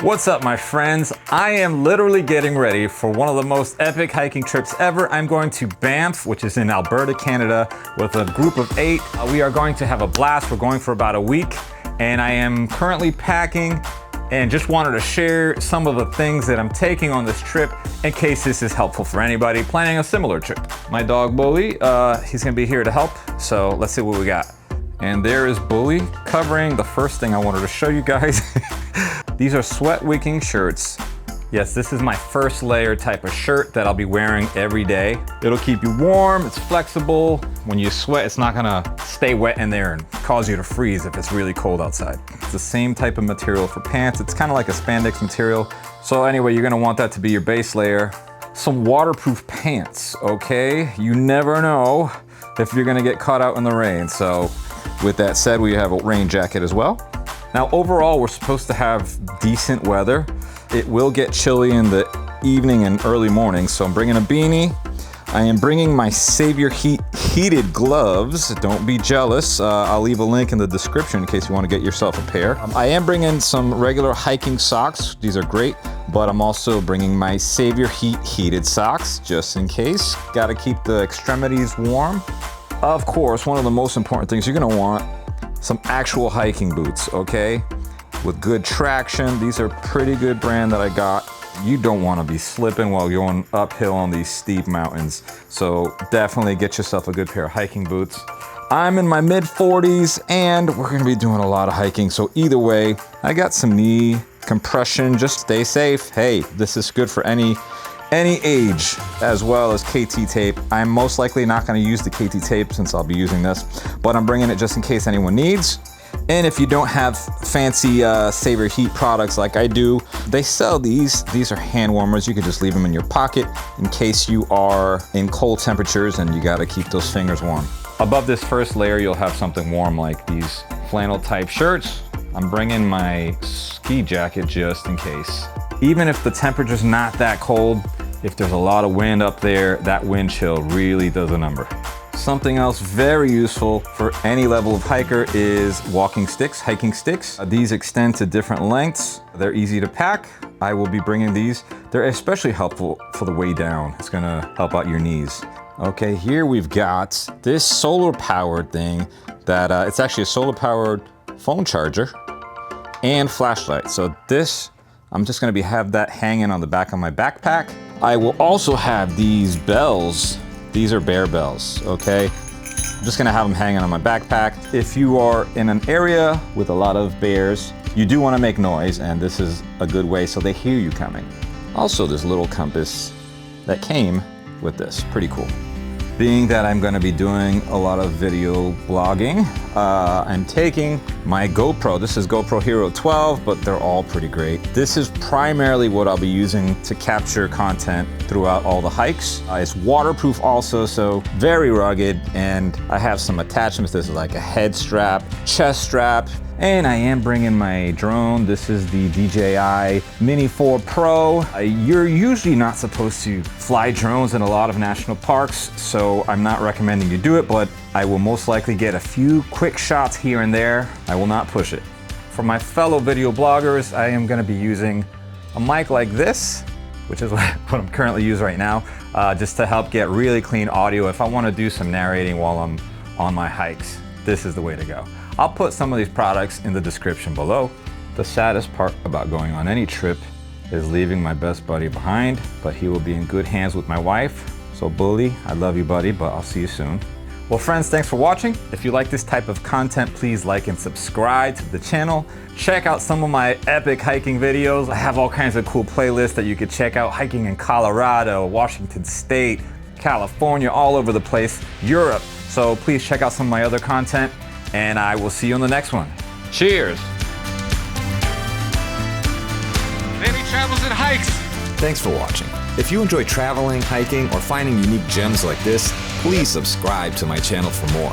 What's up, my friends? I am literally getting ready for one of the most epic hiking trips ever. I'm going to Banff, which is in Alberta, Canada, with a group of 8. We are going to have a blast. We're going for about a week, and I am currentently packing and just wanted to share some of the things that I'm taking on this trip in case this is helpful for anybody planning a similar trip. My dog Bully, he's gonna be here to help, so let's see what we got. And there is Bully covering the first thing I wanted to show you guys. These are sweat wicking shirts. Yes, this is my first layer type of shirt that I'll be wearing every day. It'll keep you warm, it's flexible. When you sweat, it's not gonna stay wet in there and cause you to freeze if it's really cold outside. It's the same type of material for pants. It's kind of like a spandex material. So anyway, you're gonna want that to be your base layer. Some waterproof pants, okay? You never know if you're gonna get caught out in the rain. So with that said, we have a rain jacket as well. Now overall, we're supposed to have decent weather. It will get chilly in the evening and early morning, so I'm bringing a beanie. I am bringing my Savior heated gloves. Don't be jealous. I'll leave a link in the description in case you want to get yourself a pair. I am bringing some regular hiking socks. These are great, but I'm also bringing my Savior heated socks just in case. Got to keep the extremities warm. Of course, one of the most important things you're gonna want, some actual hiking boots, okay? With good traction. These are pretty good brand that I got. You don't want to be slipping while going uphill on these steep mountains. So definitely get yourself a good pair of hiking boots. I'm in my mid 40s and we're gonna be doing a lot of hiking. So either way, I got some knee compression, just stay safe. Hey, this is good for any age, as well as KT tape. I'm most likely not gonna use the KT tape since I'll be using this, but I'm bringing it just in case anyone needs. And if you don't have fancy Savior Heat products like I do, they sell these. These are hand warmers. You can just leave them in your pocket in case you are in cold temperatures and you gotta keep those fingers warm. Above this first layer, you'll have something warm like these flannel type shirts. I'm bringing my ski jacket just in case. Even if the temperature's not that cold, if there's a lot of wind up there, that wind chill really does a number. Something else very useful for any level of hiker is walking sticks, hiking sticks. These extend to different lengths. They're easy to pack. I will be bringing these. They're especially helpful for the way down. It's gonna help out your knees. Okay, here we've got this solar powered thing that it's actually a solar powered phone charger and flashlight. So this, I'm just gonna have that hanging on the back of my backpack. I will also have these bells. These are bear bells, okay? I'm just gonna have them hanging on my backpack. If you are in an area with a lot of bears, you do wanna make noise, and this is a good way so they hear you coming. Also, this little compass that came with this, pretty cool. Being that I'm gonna be doing a lot of video blogging, I'm taking my GoPro. This is GoPro Hero 12, but they're all pretty great. This is primarily what I'll be using to capture content throughout all the hikes. It's waterproof also, so very rugged, and I have some attachments. This is like a head strap, chest strap, and I am bringing my drone. This is the DJI Mini 4 Pro. You're usually not supposed to fly drones in a lot of national parks, so I'm not recommending you do it, but I will most likely get a few quick shots here and there. I will not push it. For my fellow video bloggers, I am gonna be using a mic like this, which is what I'm currently using right now, just to help get really clean audio. If I wanna do some narrating while I'm on my hikes, this is the way to go. I'll put some of these products in the description below. The saddest part about going on any trip is leaving my best buddy behind, but he will be in good hands with my wife. So Bully, I love you, buddy, but I'll see you soon. Well, friends, thanks for watching. If you like this type of content, please like and subscribe to the channel. Check out some of my epic hiking videos. I have all kinds of cool playlists that you could check out. Hiking in Colorado, Washington State, California, all over the place, Europe. So please check out some of my other content, and I will see you on the next one. Cheers. Baby travels and hikes. Thanks for watching. If you enjoy traveling, hiking, or finding unique gems like this, please subscribe to my channel for more.